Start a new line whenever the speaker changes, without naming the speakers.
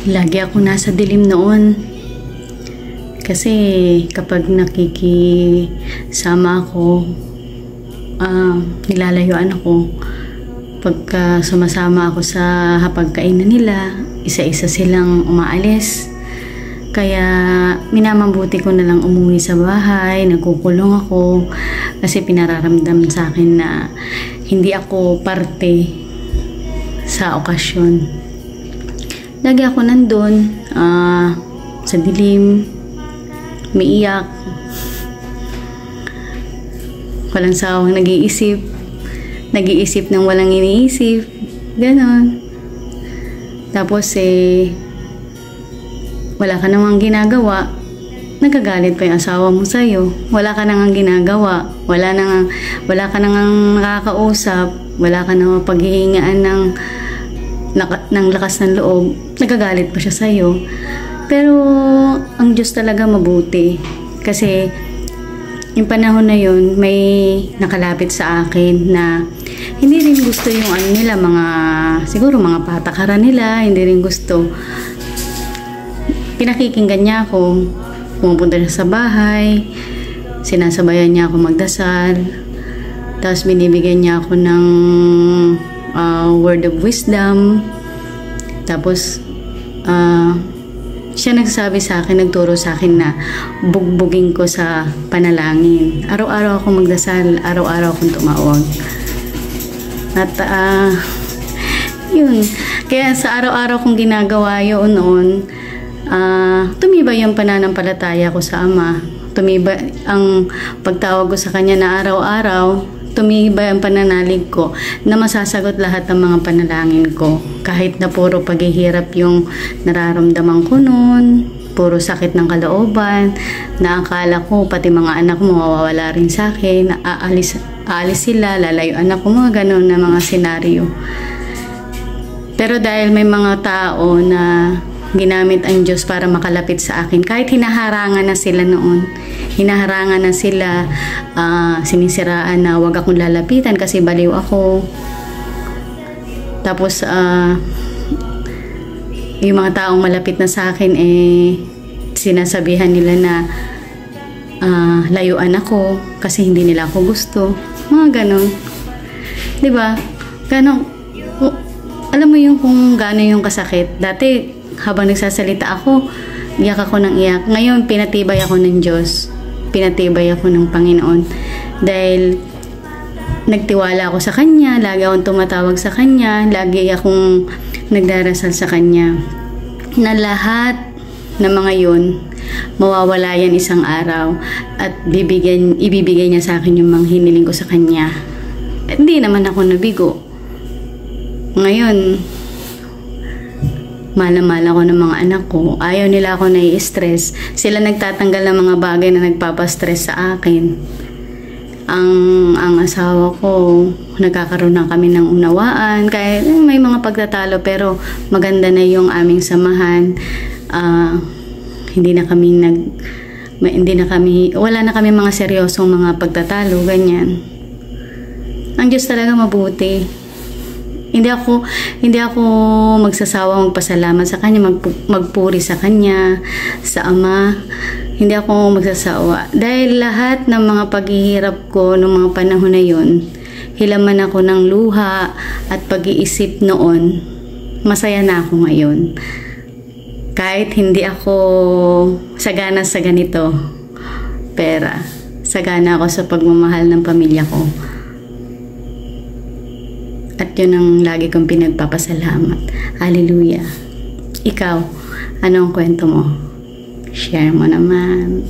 Lagi ako nasa dilim noon. Kasi kapag nakikisama ako, nilalayuan ako. Pagka sumasama ako sa hapagkainan nila, isa-isa silang umaalis. Kaya minamabuti ko na lang umuwi sa bahay, nagkukulong ako kasi pinararamdam sa akin na hindi ako parte sa okasyon. Lagi ako nandun sa dilim, umiiyak, walang sawang nag-iisip ng walang iniisip, ganon. Tapos wala ka namang ginagawa, nagagalit pa yung asawa mo sa'yo. Wala ka namang ginagawa, wala ka namang nakakausap, wala ka namang paghihingaan ng lakas ng loob, nagagalit pa siya sa'yo. Pero ang Diyos talaga mabuti, kasi yung panahon na yun may nakalapit sa akin na hindi rin gusto yung nila, siguro mga patakaran nila, hindi rin gusto. Pinakikinggan niya ako, pumupunta siya sa bahay, sinasabayan niya ako magdasal, tapos binibigyan niya ako ng word of wisdom. Tapos siya nagsabi sa akin, nagturo sa akin na bugbugin ko sa panalangin. Araw-araw akong magdasal, araw-araw akong tumawag. At yun, kaya sa araw-araw kong ginagawa yun noon, tumibay yung pananampalataya ko sa Ama. Tumibay ang pagtawag ko sa Kanya na araw-araw, tumibay ang pananalig ko na masasagot lahat ng mga panalangin ko. Kahit na puro paghihirap yung nararamdaman ko noon, puro sakit ng kalooban, na akala ko pati mga anak mo mawawala rin sa akin, aalis sila, lalayuan ako, mga ganun na mga senaryo. Pero dahil may mga tao na ginamit ang Diyos para makalapit sa akin, kahit hinaharangan na sila noon, hinaharangan na sila, sinisiraan na wag akong lalapitan kasi baliw ako. Tapos yung mga taong malapit na sa akin sinasabihan nila na layuan ako kasi hindi nila ako gusto, mga ganon. Diba? Ganon, alam mo yung kung gaano yung kasakit. Dati habang nagsasalita ako, iyak ako ng iyak. Ngayon, pinatibay ako ng Diyos. Pinatibay ako ng Panginoon. Dahil nagtiwala ako sa Kanya, lagi akong tumatawag sa Kanya, lagi akong nagdarasal sa Kanya. Na lahat ng mga yun, mawawala yan isang araw at ibibigay niya sa akin yung mga hiniling ko sa Kanya. At hindi naman ako nabigo. Ngayon, mahal ako ng mga anak ko. Ayaw nila ako nai-stress. Sila nagtatanggal ng mga bagay na nagpapastress sa akin. Ang asawa ko, nagkakaroon na kami ng unawaan. Kaya may mga pagtatalo, pero maganda na yung aming samahan. Wala na kami mga seryosong mga pagtatalo, ganyan. Ang Diyos talaga mabuti. Hindi ako magsasawa magpasalamat sa Kanya, magpuri sa Kanya, sa Ama. Hindi ako magsasawa. Dahil lahat ng mga paghihirap ko noong mga panahon na yun, hilaman ako ng luha at pag-iisip noon, masaya na ako ngayon. Kahit hindi ako sagana sa ganito, pera, sagana ako sa pagmamahal ng pamilya ko. At yun ang lagi kong pinagpapasalamat. Hallelujah. Ikaw, anong kwento mo? Share mo naman.